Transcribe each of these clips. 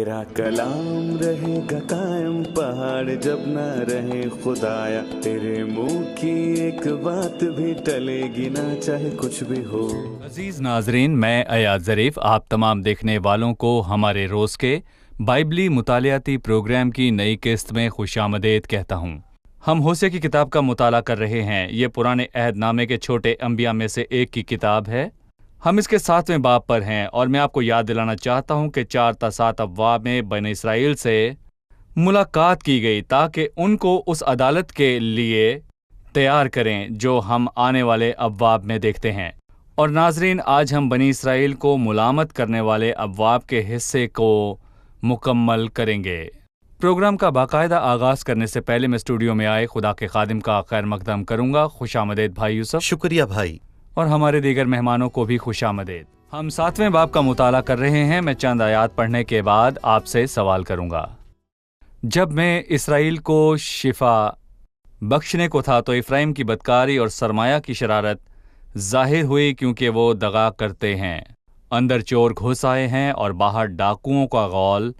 तेरा कलाम रहेगा कायम पहाड़ जब ना रहे खुदाया, तेरे मुंह की एक बात भी टलेगी ना चाहे कुछ भी हो। अजीज नाजरीन, मैं अयाज ज़रीफ आप तमाम देखने वालों को हमारे रोज़ के बाइबली मुतालियाती प्रोग्राम की नई किस्त में खुशामदीद कहता हूँ। हम होशे की किताब का मुताला कर रहे हैं। ये पुराने अहदनामे के छोटे अंबिया में से एक की किताब है। हम इसके 7वें बाब पर हैं और मैं आपको याद दिलाना चाहता हूँ कि 4 ता 7 अब्वाब में बनी इसराइल से मुलाकात की गई ताकि उनको उस अदालत के लिए तैयार करें जो हम आने वाले अब्वाब में देखते हैं। और नाजरीन, आज हम बनी इसराइल को मुलामत करने वाले अब्वाब के हिस्से को मुकम्मल करेंगे। प्रोग्राम का बाकायदा आगाज़ करने से पहले मैं स्टूडियो में आए खुदा के खादिम का खैर मकदम करूँगा। खुशामदीद भाई यूसुफ। शुक्रिया भाई। और हमारे दीगर मेहमानों को भी खुशामदीद। हम 7वें बाब का मुताला कर रहे हैं। मैं चंद आयात पढ़ने के बाद आपसे सवाल करूँगा। जब मैं इसराइल को शिफा बख्शने को था तो इफ्राइम की बदकारी और सरमाया की शरारत जाहिर हुई, क्योंकि वो दगा करते हैं। अंदर चोर घुस आए हैं और बाहर डाकुओं का गौल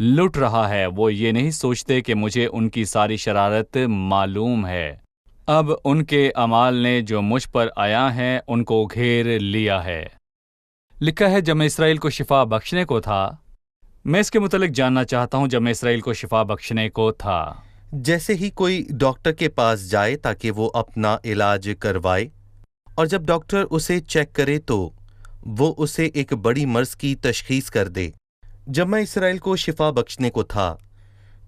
लुट रहा है। वो ये नहीं सोचते कि मुझे उनकी सारी शरारत मालूम है। अब उनके अमाल ने जो मुझ पर आया है उनको घेर लिया है। लिखा है, जब मैं इसराइल को शिफा बख्शने को था। मैं इसके मुतालिक जानना चाहता हूँ, जब मैं इसराइल को शिफा बख्शने को था। जैसे ही कोई डॉक्टर के पास जाए ताकि वो अपना इलाज करवाए, और जब डॉक्टर उसे चेक करे तो वो उसे एक बड़ी मर्ज की तशखीस कर दे। जब मैं इसराइल को शिफा बख्शने को था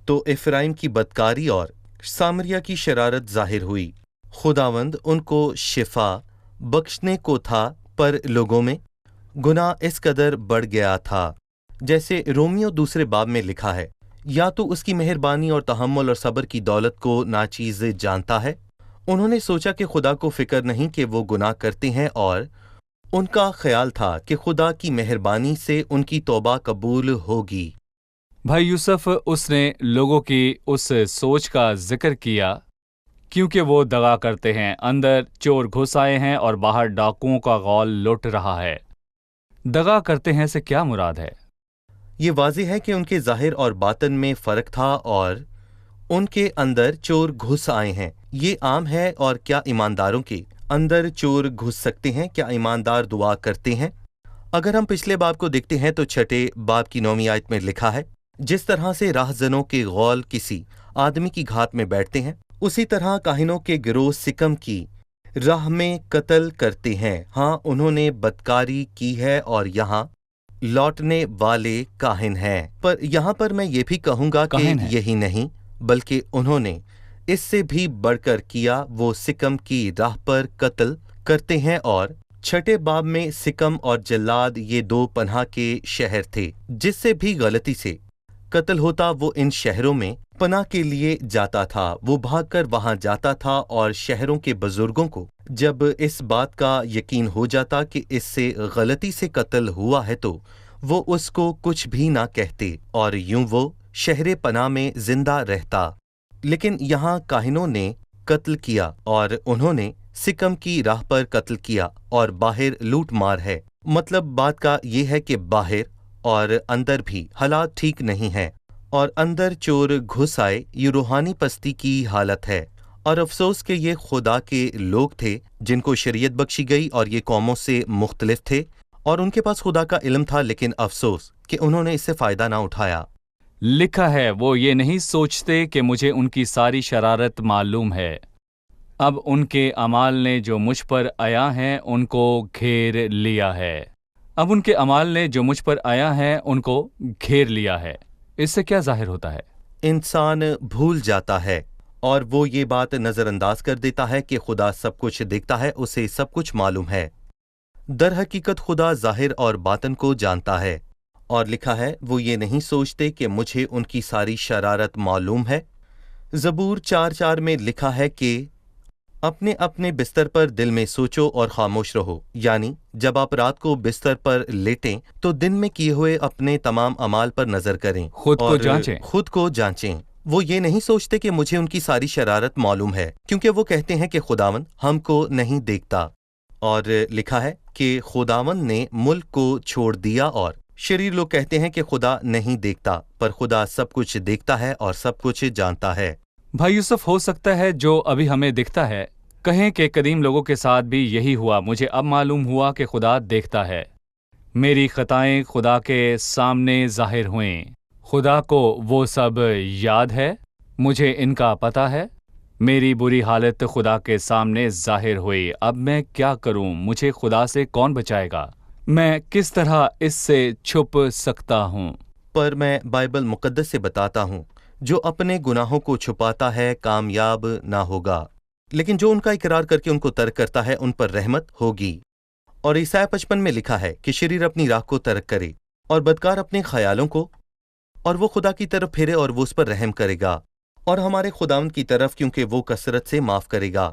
तो इफ्राइम की बदकारी और सामरिया की शरारत जाहिर हुई। खुदावंद उनको शिफा बख्शने को था, पर लोगों में गुनाह इस कदर बढ़ गया था। जैसे रोमियो 2 बाब में लिखा है, या तो उसकी मेहरबानी और तहम्मुल और सब्र की दौलत को नाचीज जानता है। उन्होंने सोचा कि खुदा को फिक्र नहीं कि वो गुनाह करते हैं, और उनका ख्याल था कि खुदा की मेहरबानी से उनकी तौबा कबूल होगी। भाई यूसुफ, उसने लोगों की उस सोच का जिक्र किया क्योंकि वो दगा करते हैं। अंदर चोर घुस आए हैं और बाहर डाकुओं का गौल लुट रहा है। दगा करते हैं से क्या मुराद है? ये वाज़ेह है कि उनके ज़ाहिर और बातन में फ़र्क था और उनके अंदर चोर घुस आए हैं। ये आम है। और क्या ईमानदारों के अंदर चोर घुस सकते हैं? क्या ईमानदार दुआ करते हैं? अगर हम पिछले बाब को देखते हैं तो 6 बाब की 9वीं आयत में लिखा है, जिस तरह से राहजनों के गौल किसी आदमी की घात में बैठते हैं, उसी तरह काहिनों के गिरोह सिकम की राह में कत्ल करते हैं। हाँ, उन्होंने बदकारी की है और यहाँ लौटने वाले काहिन हैं। पर यहाँ पर मैं ये भी कहूँगा कि यही नहीं, बल्कि उन्होंने इससे भी बढ़कर किया। वो सिकम की राह पर कत्ल करते हैं। और 6 बाब में सिकम और जल्लाद ये 2 पनाह के शहर थे। जिससे भी गलती से कत्ल होता वो इन शहरों में पनाह के लिए जाता था। वो भागकर वहां जाता था, और शहरों के बुजुर्गों को जब इस बात का यकीन हो जाता कि इससे गलती से कत्ल हुआ है तो वो उसको कुछ भी ना कहते, और यूं वो शहर पनाह में जिंदा रहता। लेकिन यहाँ काहिनों ने कत्ल किया और उन्होंने सिकम की राह पर कत्ल किया, और बाहर लूट मार है। मतलब बात का ये है कि बाहर और अंदर भी हालात ठीक नहीं है, और अंदर चोर घुस आए। ये रूहानी पस्ती की हालत है। और अफसोस कि ये खुदा के लोग थे जिनको शरीयत बख्शी गई, और ये कौमों से मुख्तलिफ थे, और उनके पास खुदा का इल्म था, लेकिन अफसोस कि उन्होंने इससे फ़ायदा ना उठाया। लिखा है, वो ये नहीं सोचते कि मुझे उनकी सारी शरारत मालूम है। अब उनके अमाल ने जो मुझ पर आया है उनको घेर लिया है। अब उनके अमाल ने जो मुझ पर आया है उनको घेर लिया है। इससे क्या जाहिर होता है? इंसान भूल जाता है और वो ये बात नज़रअंदाज कर देता है कि खुदा सब कुछ देखता है, उसे सब कुछ मालूम है। दर हकीकत खुदा जाहिर और बातन को जानता है। और लिखा है, वो ये नहीं सोचते कि मुझे उनकी सारी शरारत मालूम है। ज़बूर 4:4 में लिखा है कि अपने अपने बिस्तर पर दिल में सोचो और खामोश रहो। यानी जब आप रात को बिस्तर पर लेटें तो दिन में किए हुए अपने तमाम अमाल पर नजर करें, खुद को जांचें। वो ये नहीं सोचते कि मुझे उनकी सारी शरारत मालूम है, क्योंकि वो कहते हैं कि खुदावन हमको नहीं देखता। और लिखा है कि खुदावन ने मुल्क को छोड़ दिया और شریر لوگ کہتے ہیں کہ خدا نہیں دیکھتا، پر خدا سب کچھ دیکھتا ہے اور سب کچھ جانتا ہے۔ بھائی یوسف، ہو سکتا ہے جو ابھی ہمیں دکھتا ہے، کہیں کہ قدیم لوگوں کے ساتھ بھی یہی ہوا۔ مجھے اب معلوم ہوا کہ خدا دیکھتا ہے۔ میری خطائیں خدا کے سامنے ظاہر ہوئیں۔ خدا کو وہ سب یاد ہے، مجھے ان کا پتہ ہے۔ میری بری حالت خدا کے سامنے ظاہر ہوئی۔ اب میں کیا کروں؟ مجھے خدا سے کون بچائے گا؟ میں کس طرح اس سے چھپ سکتا ہوں؟ پر میں بائبل مقدس سے بتاتا ہوں، جو اپنے گناہوں کو چھپاتا ہے کامیاب نہ ہوگا، لیکن جو ان کا اقرار کر کے ان کو ترک کرتا ہے ان پر رحمت ہوگی۔ اور عیسائی 55 میں لکھا ہے کہ شریر اپنی راہ کو ترک کرے اور بدکار اپنے خیالوں کو، اور وہ خدا کی طرف پھرے اور وہ اس پر رحم کرے گا، اور ہمارے خداوند کی طرف، کیونکہ وہ کثرت سے معاف کرے گا۔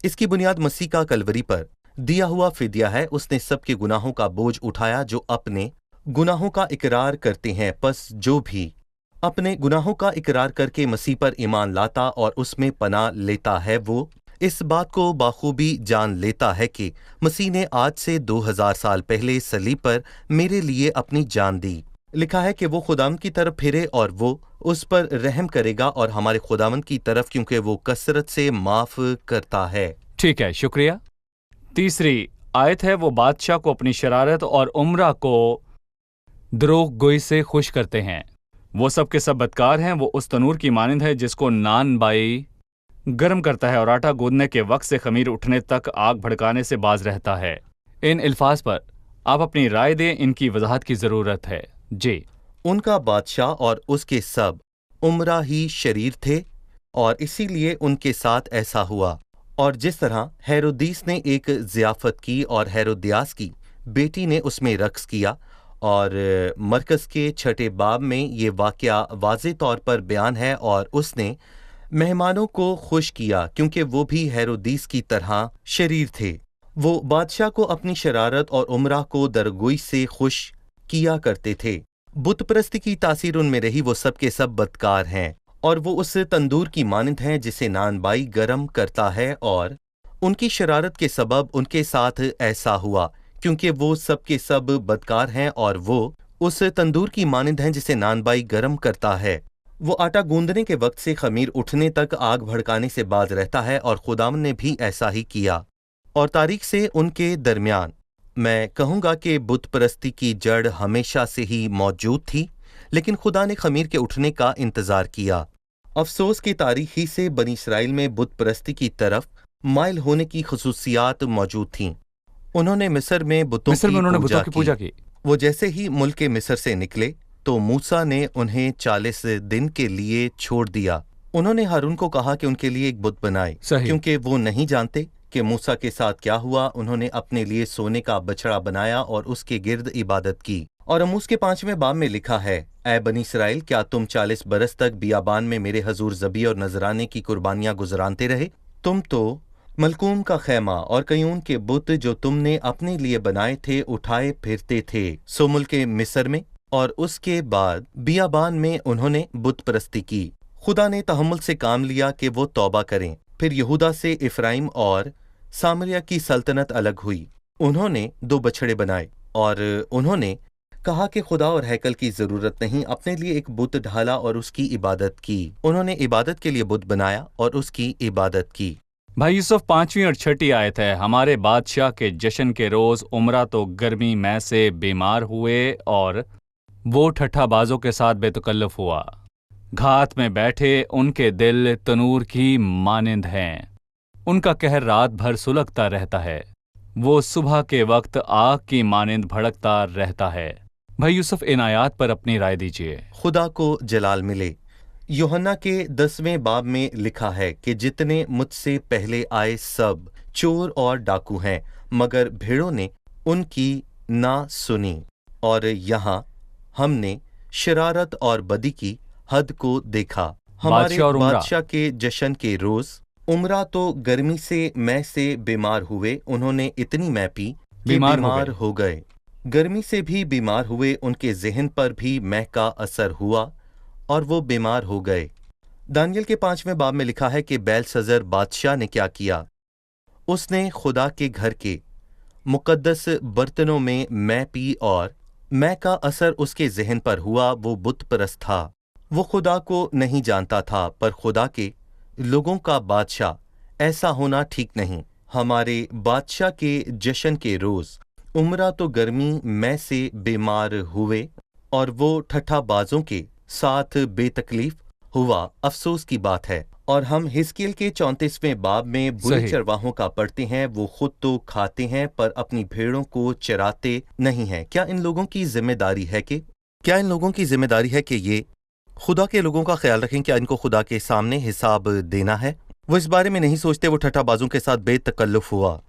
اس کی بنیاد مسیح کا کلوری پر دیا ہوا فدیہ ہے۔ اس نے سب کے گناہوں کا بوجھ اٹھایا جو اپنے گناہوں کا اقرار کرتے ہیں۔ پس جو بھی اپنے گناہوں کا اقرار کر کے مسیح پر ایمان لاتا اور اس میں پناہ لیتا ہے، وہ اس بات کو بخوبی جان لیتا ہے کہ مسیح نے آج سے 2000 سال پہلے صلیب پر میرے لیے اپنی جان دی۔ لکھا ہے کہ وہ خداوند کی طرف پھرے اور وہ اس پر رحم کرے گا، اور ہمارے خداوند کی طرف، کیونکہ وہ کثرت سے معاف کرتا ہے۔ ٹھیک ہے، شکریہ۔ تیسری آیت ہے، وہ بادشاہ کو اپنی شرارت اور عمرہ کو دروغ گوئی سے خوش کرتے ہیں۔ وہ سب کے سب بدکار ہیں۔ وہ اس تنور کی مانند ہے جس کو نان بائی گرم کرتا ہے اور آٹا گوندنے کے وقت سے خمیر اٹھنے تک آگ بھڑکانے سے باز رہتا ہے۔ ان الفاظ پر آپ اپنی رائے دیں، ان کی وضاحت کی ضرورت ہے۔ جی۔ ان کا بادشاہ اور اس کے سب عمرہ ہی شریر تھے، اور اسی لیے ان کے ساتھ ایسا ہوا۔ اور جس طرح ہیرودیس نے ایک ضیافت کی اور ہیرودیاس کی بیٹی نے اس میں رقص کیا، اور مرکز کے 6 باب میں یہ واقعہ واضح طور پر بیان ہے، اور اس نے مہمانوں کو خوش کیا کیونکہ وہ بھی ہیرودیس کی طرح شریر تھے۔ وہ بادشاہ کو اپنی شرارت اور عمرہ کو درگوئی سے خوش کیا کرتے تھے۔ بت پرستی کی تاثیر ان میں رہی۔ وہ سب کے سب بدکار ہیں، اور وہ اس تندور کی مانند ہیں جسے نان بائی گرم کرتا ہے، اور ان کی شرارت کے سبب ان کے ساتھ ایسا ہوا، کیونکہ وہ سب کے سب بدکار ہیں، اور وہ اس تندور کی مانند ہیں جسے نان بائی گرم کرتا ہے۔ وہ آٹا گوندنے کے وقت سے خمیر اٹھنے تک آگ بھڑکانے سے باز رہتا ہے، اور خداوند نے بھی ایسا ہی کیا۔ اور تاریخ سے ان کے درمیان میں کہوں گا کہ بت پرستی کی جڑ ہمیشہ سے ہی موجود تھی، لیکن خدا نے خمیر کے اٹھنے کا انتظار کیا۔ افسوس کی تاریخ ہی سے بنی اسرائیل میں بت پرستی کی طرف مائل ہونے کی خصوصیات موجود تھیں۔ انہوں نے مصر میں بتوں کی پوجا کی۔ وہ جیسے ہی ملک مصر سے نکلے تو موسیٰ نے انہیں 40 دن کے لیے چھوڑ دیا۔ انہوں نے ہارون کو کہا کہ ان کے لیے ایک بت بنائے، کیونکہ وہ نہیں جانتے کہ موسیٰ کے ساتھ کیا ہوا۔ انہوں نے اپنے لیے سونے کا بچڑا بنایا اور اس کے گرد عبادت کی۔ اور اموس کے 5ویں باب میں لکھا ہے، اے بنی اسرائیل، کیا تم 40 برس تک بیابان میں میرے حضور ذبیح اور نذرانے کی قربانیاں گزرانتے رہے؟ تم تو ملکوم کا خیمہ اور قیون کے بت جو تم نے اپنے لیے بنائے تھے اٹھائے پھرتے تھے۔ سو ملک مصر میں اور اس کے بعد بیابان میں انہوں نے بت پرستی کی۔ خدا نے تحمل سے کام لیا کہ وہ توبہ کریں۔ پھر یہودا سے افرائیم اور سامریہ کی سلطنت الگ ہوئی۔ انہوں نے 2 بچھڑے بنائے، اور انہوں نے کہا کہ خدا اور ہیکل کی ضرورت نہیں، اپنے لیے ایک بت ڈھالا اور اس کی عبادت کی۔ انہوں نے عبادت کے لیے بت بنایا اور اس کی عبادت کی۔ بھائی یوسف، 5ویں اور 6ٹھی آیت ہے، ہمارے بادشاہ کے جشن کے روز عمرہ تو گرمی میں سے بیمار ہوئے، اور وہ ٹھٹھا بازوں کے ساتھ بے تکلف ہوا۔ گھات میں بیٹھے ان کے دل تنور کی مانند ہیں، ان کا قہر رات بھر سلگتا رہتا ہے، وہ صبح کے وقت آگ کی مانند بھڑکتا رہتا ہے۔ بھائی یوسف، ان آیات پر اپنی رائے دیجیے۔ خدا کو جلال ملے۔ یوحنا کے 10ویں باب میں لکھا ہے کہ جتنے مجھ سے پہلے آئے سب چور اور ڈاکو ہیں، مگر بھیڑوں نے ان کی نہ سنی۔ اور یہاں ہم نے شرارت اور بدی کی حد کو دیکھا۔ ہمارے بادشاہ کے جشن کے روز عمرہ تو گرمی سے میں سے بیمار ہوئے، انہوں نے اتنی میں پی کہ بیمار ہو گئے۔ گرمی سے بھی بیمار ہوئے، ان کے ذہن پر بھی مہ کا اثر ہوا اور وہ بیمار ہو گئے۔ دانیل کے 5ویں باب میں لکھا ہے کہ بیلشزر بادشاہ نے کیا کیا؟ اس نے خدا کے گھر کے مقدس برتنوں میں مے پی اور मैं का असर उसके जहन पर हुआ। वो बुत परस्त था, वो खुदा को नहीं जानता था, पर खुदा के लोगों का बादशाह। ऐसा होना ठीक नहीं। हमारे बादशाह के जश्न के रोज उमरा तो गर्मी में से बीमार हुए और वो ठट्ठाबाजों के साथ बेतकलीफ हुआ। अफसोस की बात है। और हम हिजकिय्याह के 34वें बाब में बुरे सही। चरवाहों का पढ़ते हैं। वो खुद तो खाते हैं पर अपनी भेड़ों को चराते नहीं हैं। क्या इन लोगों की जिम्मेदारी है कि ये खुदा के लोगों का ख्याल रखें? क्या इनको खुदा के सामने हिसाब देना है? वो इस बारे में नहीं सोचते। वो ठट्ठाबाजों के साथ बेतकल्लुफ हुआ।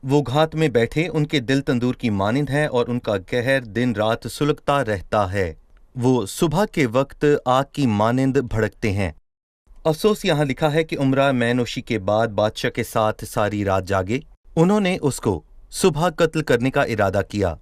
वो घात में बैठे, उनके दिल तंदूर की मानिंद है और उनका कहर दिन रात सुलगता रहता है। वो सुबह के वक्त आग की मानिंद भड़कते हैं। अफसोस यहाँ लिखा है कि उमरा मैनोशी के बाद बादशाह के साथ सारी रात जागे। उन्होंने उसको सुबह कत्ल करने का इरादा किया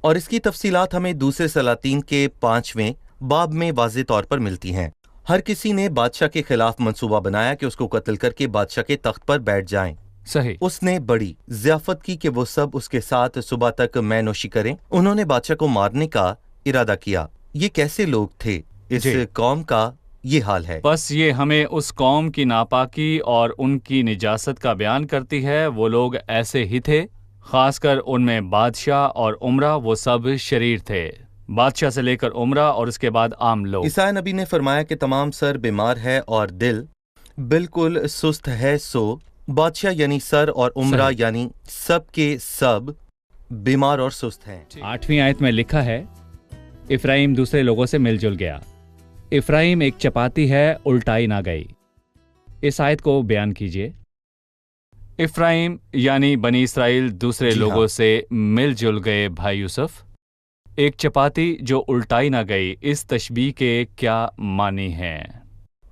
और इसकी तफसीलात हमें दूसरे सलातीन के 5वें बाब में वाज़े तौर पर मिलती हैं। हर किसी ने बादशाह के खिलाफ मंसूबा बनाया कि उसको कत्ल करके बादशाह के तख्त पर बैठ जाएं। सही। उसने बड़ी ज़ियाफत की कि वो सब उसके साथ सुबह तक मैनोशी करें। उन्होंने बादशाह को मारने का इरादा किया। ये कैसे लोग थे? इस जी। कौम का ये हाल है। बस ये हमें उस कौम की नापाकी और उनकी निजासत का बयान करती है। वो लोग ऐसे ही थे, खासकर उनमें बादशाह और उमरा, वो सब शरीर थे। बादशाह से लेकर उमरा और उसके बाद आम लोग। ईसाया नबी ने फरमाया कि तमाम सर बीमार है और दिल बिल्कुल सुस्त है। सो बादशाह यानी सर और उमरा सही। यानी सब के सब बीमार और सुस्त हैं। 8वीं आयत में लिखा है, इफ्राइम दूसरे लोगों से मिलजुल गया। इफ्राइम एक चपाती है, उल्टाई ना गई। इस आयत को बयान कीजिए। इफ्राइम यानी बनी इसराइल दूसरे जी लोगों हाँ। से मिलजुल गए। भाई यूसुफ, एक चपाती जो उल्टाई ना गई, इस तशबीह के क्या मानी हैं?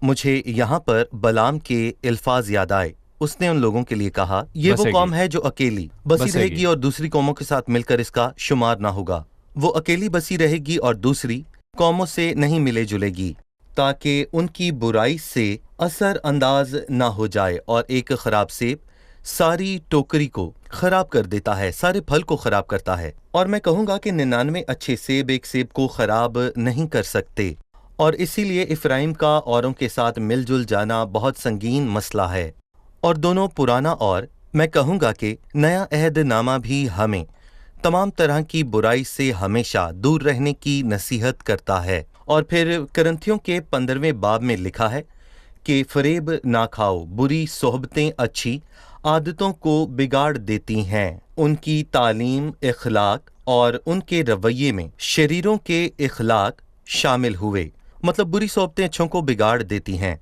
मुझे यहाँ पर बलाम के अल्फाज याद आए। उसने उन लोगों के लिए कहा, ये वो बसेगी। कौम है जो अकेली बसी बसेगी। रहेगी और दूसरी कौमों के साथ मिलकर इसका शुमार ना होगा। वो अकेली बसी रहेगी और दूसरी कौमों से नहीं मिले जुलेगी, ताकि उनकी बुराई से असर अंदाज ना हो जाए। और एक खराब सेब सारी टोकरी को खराब कर देता है, सारे फल को खराब करता है। और मैं कहूँगा कि 99 अच्छे सेब एक सेब को खराब नहीं कर सकते। और इसीलिए इफ्राइम का औरों के साथ मिलजुल जाना बहुत संगीन मसला है। और दोनों पुराना और मैं कहूँगा कि नया अहद नामा भी हमें तमाम तरह की बुराई से हमेशा दूर रहने की नसीहत करता है। और फिर करंथियों के 15वें बाब में लिखा है कि फरेब ना खाओ, बुरी सोहबतें अच्छी आदतों को बिगाड़ देती हैं। उनकी तालीम, इखलाक और उनके रवैये में शरीरों के इखलाक शामिल हुए। मतलब बुरी सोहबतें अच्छों को बिगाड़ देती हैं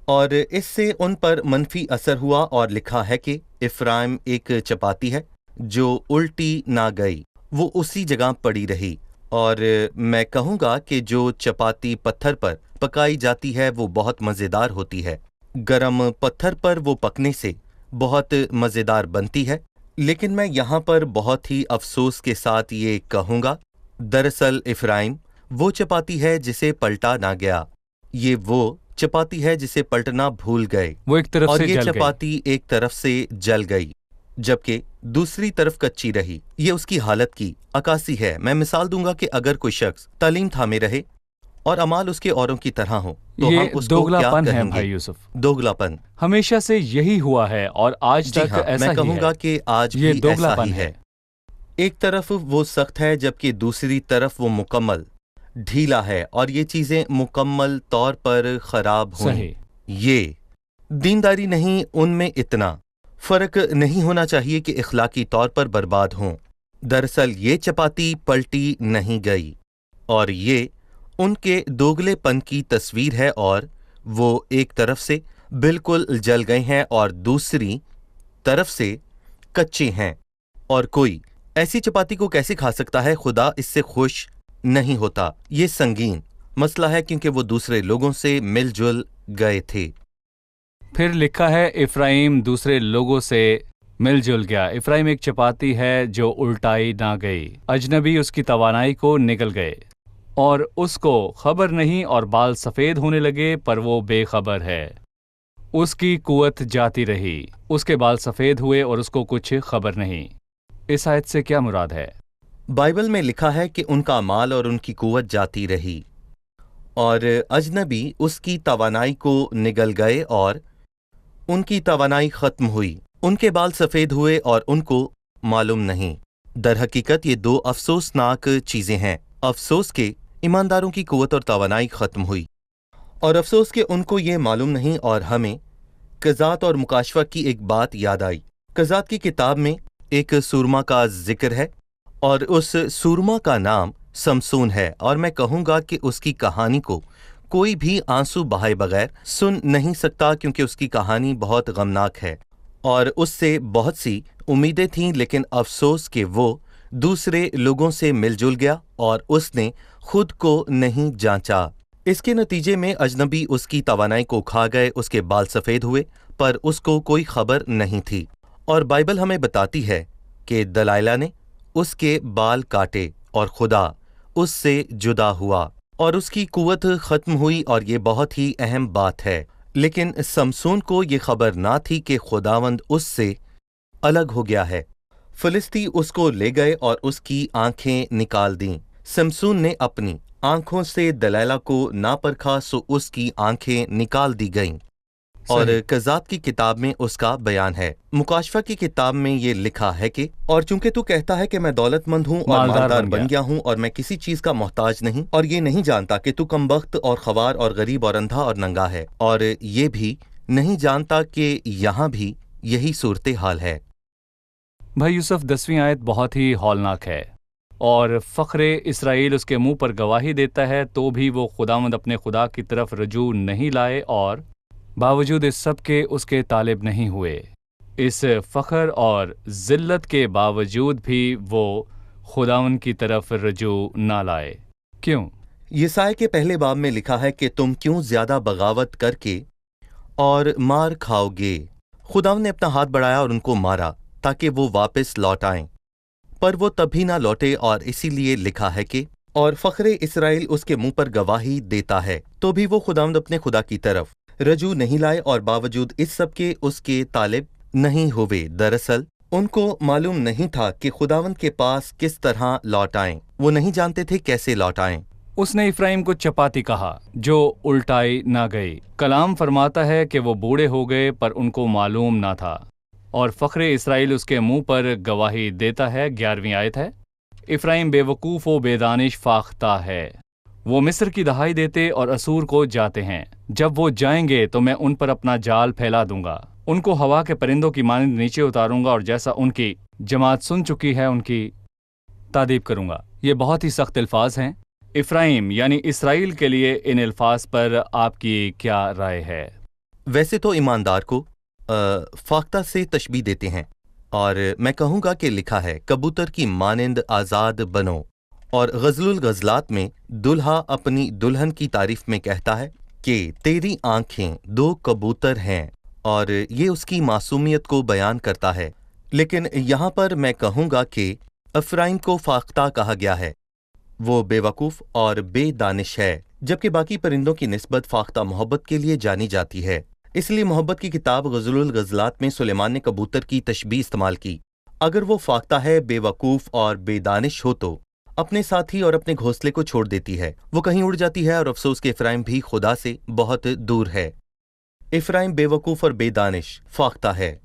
और इससे उन पर मनफी असर हुआ। और लिखा है कि इफ्राइम एक चपाती है जो उल्टी ना गई, वो उसी जगह पड़ी रही। और मैं कहूँगा कि जो चपाती पत्थर पर पकाई जाती है वो बहुत मज़ेदार होती है। गरम पत्थर पर वो पकने से बहुत मज़ेदार बनती है। लेकिन मैं यहाँ पर बहुत ही अफसोस के साथ ये कहूँगा, दरअसल इफ्राइम वो चपाती है जिसे पलटा ना गया। ये वो चपाती है जिसे पलटना भूल गए। वो एक तरफ और से ये जल गई। चपाती एक तरफ से जल गई जबकि दूसरी तरफ कच्ची रही। ये उसकी हालत की अक्कासी है। मैं मिसाल दूंगा कि अगर कोई शख्स तालीम थामे रहे और अमाल उसके औरों की तरह हो तो ये हम उसको क्या दोगलापन है कहेंगे? भाई यूसुफ। दोगलापन। हमेशा से यही हुआ है और आज जी तक हाँ, ऐसा मैं ही कहूँगा है। कि आज ये भी ऐसा दोगलापन ही है। है। एक तरफ वो सख्त है जबकि दूसरी तरफ वो मुकम्मल ढीला है और ये चीजें मुकम्मल तौर पर खराब हुई। सही। ये दीनदारी नहीं, उनमें इतना फर्क नहीं होना चाहिए कि इखलाकी तौर पर बर्बाद हों। दरअसल ये चपाती पलटी नहीं गई और ये उनके दोगलेपन की तस्वीर है। और वो एक तरफ से बिल्कुल जल गए हैं और दूसरी तरफ से कच्चे हैं। और कोई ऐसी चपाती को कैसे खा सकता है? खुदा इससे खुश नहीं होता। ये संगीन मसला है क्योंकि वो दूसरे लोगों से मिलजुल गए थे। फिर लिखा है, इफ्राइम दूसरे लोगों से मिलजुल गया। इफ्राइम एक चपाती है जो उल्टाई ना गई। अजनबी उसकी तवानाई को निकल गए और उसको खबर नहीं और बाल सफ़ेद होने लगे, पर वो बेखबर है। उसकी कुव्वत जाती रही, उसके बाल सफ़ेद हुए और उसको कुछ खबर नहीं। इस आयत से क्या मुराद है? बाइबल में लिखा है कि उनका माल और उनकी कुव्वत जाती रही और अजनबी उसकी तवानाई को निगल गए और उनकी तवानाई खत्म हुई। उनके बाल सफ़ेद हुए और उनको मालूम नहीं। दर हकीकत ये दो अफसोसनाक चीज़ें हैं। अफसोस के ईमानदारों की कुव्वत और तवानाई खत्म हुई, और अफसोस के उनको ये मालूम नहीं। और हमें कज़ात और मुकाशवा की एक बात याद आई। कज़ात की किताब में एक सूरमा का जिक्र है और उस सूरमा का नाम समसून है, और मैं कहूँगा कि उसकी कहानी को कोई भी आंसू बहाए बगैर सुन नहीं सकता, क्योंकि उसकी कहानी बहुत गमनाक है और उससे बहुत सी उम्मीदें थीं, लेकिन अफसोस कि वो दूसरे लोगों से मिलजुल गया और उसने खुद को नहीं जांचा। इसके नतीजे में अजनबी उसकी तवानाई को खा गए, उसके बाल सफ़ेद हुए, पर उसको कोई खबर नहीं थी। और बाइबल हमें बताती है कि दलाइला ने उसके बाल काटे और खुदा उससे जुदा हुआ और उसकी कुव्वत ख़त्म हुई, और ये बहुत ही अहम बात है। लेकिन समसून को ये खबर ना थी कि खुदावंद उससे अलग हो गया है। फिलिस्ती उसको ले गए और उसकी आंखें निकाल दीं। समसून ने अपनी आंखों से दलाइला को ना परखा, सो उसकी आंखें निकाल दी गईं। और कज़ात की किताब में उसका बयान है। मुकाशवा की किताब में ये लिखा है कि और चूंकि तू कहता है कि मैं दौलतमंद हूँ और मालदार बन गया हूँ और मैं किसी चीज का मोहताज नहीं, और ये नहीं जानता कि तू कमबख्त और खवार और गरीब और अंधा और नंगा है, और ये भी नहीं जानता कि यहाँ भी यही सूरत हाल है। भाई यूसुफ 10वीं आयत बहुत ही हौलनाक है, और फ़ख्रे इसराइल उसके मुंह पर गवाही देता है, तो भी वो खुदावंद अपने खुदा की तरफ रजू नहीं लाए, और बावजूद इस सब के उसके तालिब नहीं हुए। इस फ़ख्र और ज़िल्लत के बावजूद भी वो खुदावंद की तरफ रजू ना लाए। क्यों? यसाया के पहले बाब में लिखा है कि तुम क्यों ज्यादा बगावत करके और मार खाओगे। खुदावंद ने अपना हाथ बढ़ाया और उनको मारा ताकि वो वापस लौट आएं, पर वो तभी ना लौटे, और इसीलिए लिखा है कि और फ़ख्रे इसराइल उसके मुंह पर गवाही देता है, तो भी वो खुदावंद अपने खुदा की तरफ रजू नहीं लाए, और बावजूद इस सब के उसके तालिब नहीं हुए। दरअसल उनको मालूम नहीं था कि खुदावंद के पास किस तरह लौट आएं। वो नहीं जानते थे कैसे लौट आएं। उसने इफ्राइम को चपाती कहा जो उल्टाई ना गई। कलाम फरमाता है कि वो बूढ़े हो गए पर उनको मालूम ना था, और फ़ख्रे इसराइल उसके मुंह पर गवाही देता है। 11वीं आयत है, इफ्राइम बेवकूफ़ व बेदानिश फाख्ता है, वो मिस्र की दहाई देते और असूर को जाते हैं। जब वो जाएंगे तो मैं उन पर अपना जाल फैला दूंगा, उनको हवा के परिंदों की मानंद नीचे उतारूंगा, और जैसा उनकी जमात सुन चुकी है उनकी तादीब करूंगा। ये बहुत ही सख्त अल्फाज हैं। इफ्राइम यानी इसराइल के लिए इन अल्फाज पर आपकी क्या राय है? वैसे तो ईमानदार को फाख्ता से तशबीह देते हैं, और मैं कहूँगा कि लिखा है कबूतर की मानंद आज़ाद बनो। और गज़लुल गज़लात में दुल्हा अपनी दुल्हन की तारीफ में कहता है कि तेरी आंखें दो कबूतर हैं, और ये उसकी मासूमियत को बयान करता है। लेकिन यहाँ पर मैं कहूँगा कि इफ्राइम को फाख्ता कहा गया है, वो बेवकूफ़ और बेदानिश है, जबकि बाकी परिंदों की निस्बत फाख्ता मोहब्बत के लिए जानी जाती है। इसलिए मोहब्बत की किताब गज़लुल गज़लात में सुलेमान ने कबूतर की तशबीह इस्तेमाल की। अगर वो फाख्ता है, बेवकूफ़ और बेदानिश हो, तो अपने साथी और अपने घोंसले को छोड़ देती है, वो कहीं उड़ जाती है, और अफसोस के इफ्राइम भी खुदा से बहुत दूर है। इफ्राइम बेवकूफ़ और बेदानिश फाख्ता है,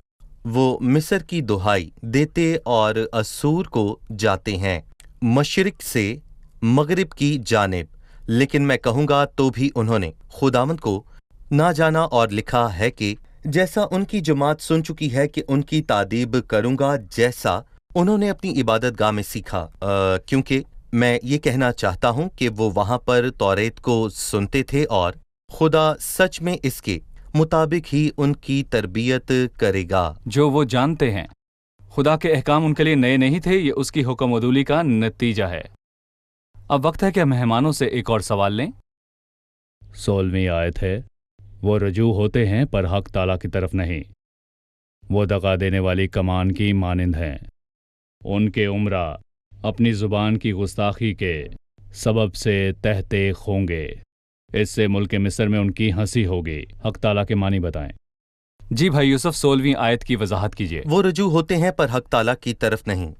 वो मिस्र की दुहाई देते और असूर को जाते हैं, मशरिक से मगरिब की जानिब, लेकिन मैं कहूँगा तो भी उन्होंने खुदावंद को ना जाना। और लिखा है कि जैसा उनकी जमात सुन चुकी है कि उनकी तादीब करूँगा, जैसा उन्होंने अपनी इबादत गाह में सीखा। क्योंकि मैं ये कहना चाहता हूँ कि वो वहाँ पर तौरेत को सुनते थे, और खुदा सच में इसके मुताबिक ही उनकी तरबियत करेगा। जो वो जानते हैं, खुदा के अहकाम उनके लिए नए नहीं थे, ये उसकी हुक्म अदूली का नतीजा है। अब वक्त है कि मेहमानों से एक और सवाल लें। 16वीं आयत है, वो रजू होते हैं पर हक ताला की तरफ नहीं, वो दगा देने वाली कमान की मानिंद हैं, उनके उम्रा अपनी ज़ुबान की गुस्ताखी के सबब से तहते होंगे, इससे मुल्क मिस्र में उनकी हंसी होगी। हक ताला के मानी बताएं। जी भाई यूसुफ, 16वीं आयत की वजाहत कीजिए। वो रजू होते हैं पर हक ताला की तरफ नहीं,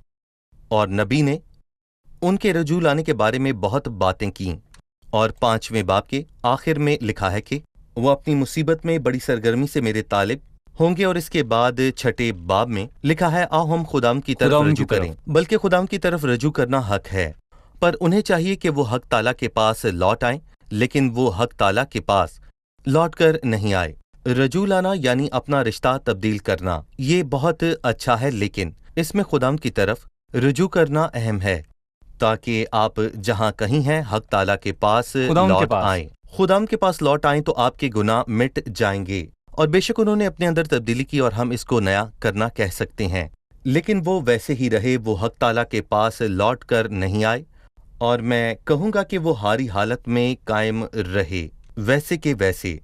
और नबी ने ان کے رجوع لانے کے بارے میں بہت باتیں کیں، اور 5ویں باب کے آخر میں لکھا ہے کہ وہ اپنی مصیبت میں بڑی سرگرمی سے میرے طالب ہوں گے، اور اس کے بعد 6 باب میں لکھا ہے آؤ ہم خداوند کی طرف خداوند کی رجوع کریں، بلکہ خداوند کی طرف رجوع کرنا حق ہے، پر انہیں چاہیے کہ وہ حق تعالیٰ کے پاس لوٹ آئیں، لیکن وہ حق تعالیٰ کے پاس لوٹ کر نہیں آئے۔ رجوع لانا یعنی اپنا رشتہ تبدیل کرنا، یہ بہت اچھا ہے، لیکن اس میں خداوند کی طرف رجوع کرنا اہم ہے، تاکہ آپ جہاں کہیں ہیں حق تعالیٰ کے پاس خداوند کے لوٹ پاس۔ آئیں۔ خداوند کے پاس لوٹ آئیں تو آپ کے گناہ مٹ جائیں گے، اور بے شک انہوں نے اپنے اندر تبدیلی کی اور ہم اس کو نیا کرنا کہہ سکتے ہیں، لیکن وہ ویسے ہی رہے، وہ حق تعالیٰ کے پاس لوٹ کر نہیں آئے، اور میں کہوں گا کہ وہ ہاری حالت میں قائم رہے ویسے کے ویسے۔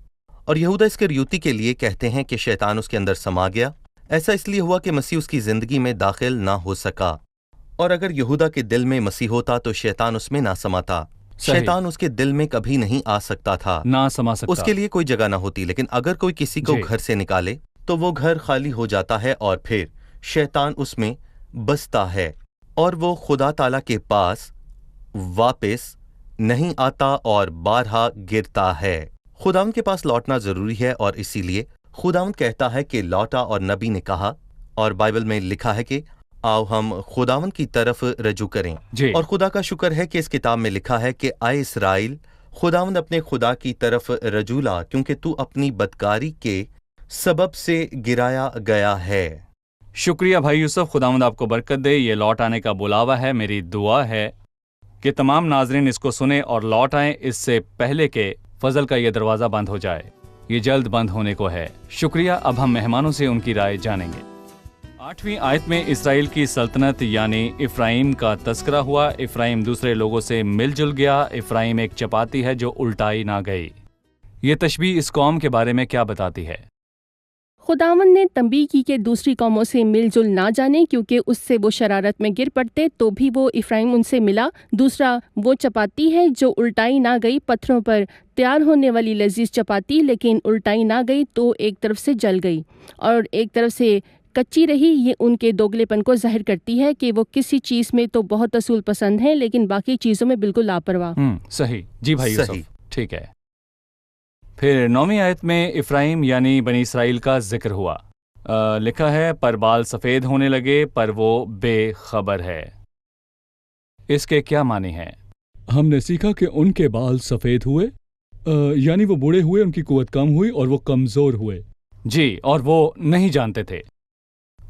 اور یہودا اسکریوتی کے لیے کہتے ہیں کہ شیطان اس کے اندر سما گیا۔ ایسا اس لیے ہوا کہ مسیح اس کی زندگی میں داخل نہ ہو سکا، اور اگر یہودا کے دل میں مسیح ہوتا تو شیطان اس میں نہ سماتا۔ صحیح۔ شیطان اس کے دل میں کبھی نہیں آ سکتا تھا، نہ سما سکتا۔ اس کے لیے کوئی جگہ نہ ہوتی، لیکن اگر کوئی کسی کو جی۔ گھر سے نکالے تو وہ گھر خالی ہو جاتا ہے، اور پھر شیطان اس میں بستا ہے، اور وہ خدا تعالیٰ کے پاس واپس نہیں آتا اور بارہا گرتا ہے۔ خداوند کے پاس لوٹنا ضروری ہے، اور اسی لیے خداوند کہتا ہے کہ لوٹا، اور نبی نے کہا، اور بائبل میں لکھا ہے کہ آؤ ہم خداوند کی طرف رجوع کریں۔ جی۔ اور خدا کا شکر ہے کہ اس کتاب میں لکھا ہے کہ اے اسرائیل، خداوند اپنے خدا کی طرف رجوع لا، کیونکہ تو اپنی بدکاری کے سبب سے گرایا گیا ہے۔ شکریہ بھائی یوسف، خداوند آپ کو برکت دے۔ یہ لوٹ آنے کا بلاوا ہے۔ میری دعا ہے کہ تمام ناظرین اس کو سنیں اور لوٹ آئیں، اس سے پہلے کہ فضل کا یہ دروازہ بند ہو جائے۔ یہ جلد بند ہونے کو ہے۔ شکریہ۔ اب ہم مہمانوں سے ان کی رائے جانیں گے۔ 8ویں آیت میں اسرائیل کی سلطنت یعنی افرایم کا تذکرہ ہوا۔ افرایم دوسرے لوگوں سے مل جل گیا۔ افرایم ایک چپاتی ہے جو الٹائی نہ گئی۔ یہ تشبیہ اس قوم کے بارے میں کیا بتاتی ہے؟ خداوند نے تنبیہ کی کہ دوسری قوموں سے مل جل نہ جانے، کیونکہ اس سے وہ شرارت میں گر پڑتے، تو بھی وہ افرایم ان سے ملا۔ دوسرا وہ چپاتی ہے جو الٹائی نہ گئی، پتھروں پر تیار ہونے والی لذیذ چپاتی، لیکن الٹائی نہ گئی تو ایک طرف سے جل گئی اور ایک طرف سے کچی رہی۔ یہ ان کے دوگلے پن کو ظاہر کرتی ہے کہ وہ کسی چیز میں تو بہت اصول پسند ہیں، لیکن باقی چیزوں میں بالکل لاپرواہ۔ صحیح۔ جی بھائی صحیح۔ یوسف، ٹھیک ہے۔ پھر 9ویں آیت میں افرایم یعنی بنی اسرائیل کا ذکر ہوا۔ لکھا ہے پر بال سفید ہونے لگے، پر وہ بے خبر ہے۔ اس کے کیا معنی ہیں؟ ہم نے سیکھا کہ ان کے بال سفید ہوئے، یعنی وہ بوڑھے ہوئے، ان کی قوت کم ہوئی اور وہ کمزور ہوئے۔ جی، اور وہ نہیں جانتے تھے۔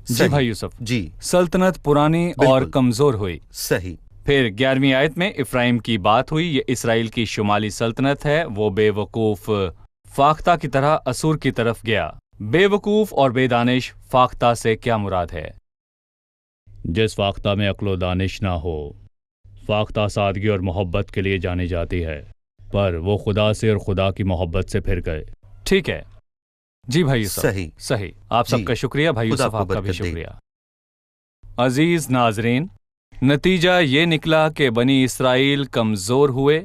جی صحیح۔ بھائی یوسف، جی سلطنت پرانی اور بالکل۔ کمزور ہوئی۔ صحیح۔ پھر 11ویں آیت میں افرایم کی بات ہوئی۔ یہ اسرائیل کی شمالی سلطنت ہے۔ وہ بے وقوف فاختہ کی طرح اسور کی طرف گیا۔ بے وقوف اور بے دانش فاختہ سے کیا مراد ہے؟ جس فاختہ میں عقل و دانش نہ ہو۔ فاختہ سادگی اور محبت کے لیے جانی جاتی ہے، پر وہ خدا سے اور خدا کی محبت سے پھر گئے۔ ٹھیک ہے۔ جی بھائی یوسف، صحیح۔ صحیح۔ آپ سب جی، کا شکریہ بھائی خدا یوسف، کو آپ کا بھی برکت دے۔ شکریہ۔ عزیز ناظرین، نتیجہ یہ نکلا کہ بنی اسرائیل کمزور ہوئے،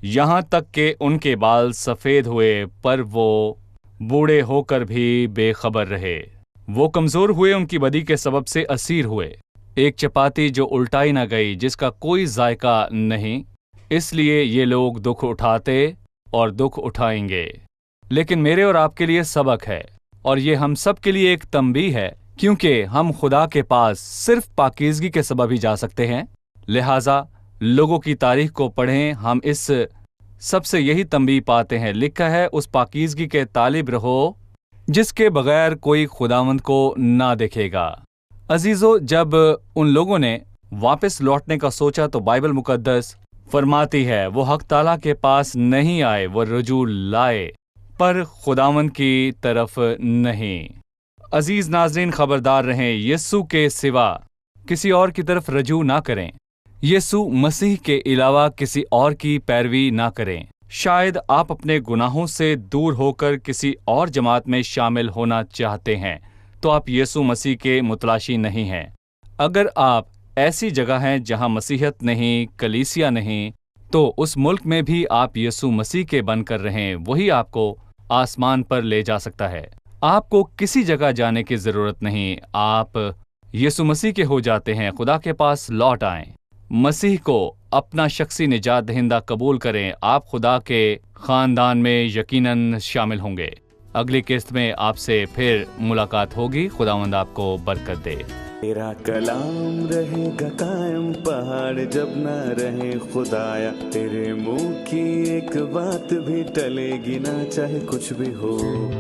یہاں تک کہ ان کے بال سفید ہوئے، پر وہ بوڑھے ہو کر بھی بے خبر رہے۔ وہ کمزور ہوئے، ان کی بدی کے سبب سے اسیر ہوئے۔ ایک چپاتی جو الٹائی نہ گئی، جس کا کوئی ذائقہ نہیں، اس لیے یہ لوگ دکھ اٹھاتے اور دکھ اٹھائیں گے۔ لیکن میرے اور آپ کے لیے سبق ہے، اور یہ ہم سب کے لیے ایک تنبیہ ہے، کیونکہ ہم خدا کے پاس صرف پاکیزگی کے سبب ہی جا سکتے ہیں۔ لہٰذا لوگوں کی تاریخ کو پڑھیں، ہم اس سب سے یہی تنبیہ پاتے ہیں۔ لکھا ہے اس پاکیزگی کے طالب رہو جس کے بغیر کوئی خداوند کو نہ دیکھے گا۔ عزیزو، جب ان لوگوں نے واپس لوٹنے کا سوچا تو بائبل مقدس فرماتی ہے وہ حق تعالیٰ کے پاس نہیں آئے، وہ رجوع لائے، پر خداوند کی طرف نہیں۔ عزیز ناظرین، خبردار رہیں، یسوع کے سوا کسی اور کی طرف رجوع نہ کریں۔ یسوع مسیح کے علاوہ کسی اور کی پیروی نہ کریں۔ شاید آپ اپنے گناہوں سے دور ہو کر کسی اور جماعت میں شامل ہونا چاہتے ہیں، تو آپ یسوع مسیح کے متلاشی نہیں ہیں۔ اگر آپ ایسی جگہ ہیں جہاں مسیحیت نہیں، کلیسیا نہیں، تو اس ملک میں بھی آپ یسوع مسیح کے بن کر رہیں، وہی آپ کو آسمان پر لے جا سکتا ہے۔ آپ کو کسی جگہ جانے کی ضرورت نہیں، آپ یسوع مسیح کے ہو جاتے ہیں۔ خدا کے پاس لوٹ آئیں۔ مسیح کو اپنا شخصی نجات دہندہ قبول کریں، آپ خدا کے خاندان میں یقیناً شامل ہوں گے۔ اگلی قسط میں آپ سے پھر ملاقات ہوگی۔ خداوند آپ کو برکت دے۔ تیرا کلام رہے گا قائم، پہاڑ جب نہ رہے خدایا، تیرے منہ کی ایک بات بھی ٹلے گی نہ، چاہے کچھ بھی ہو۔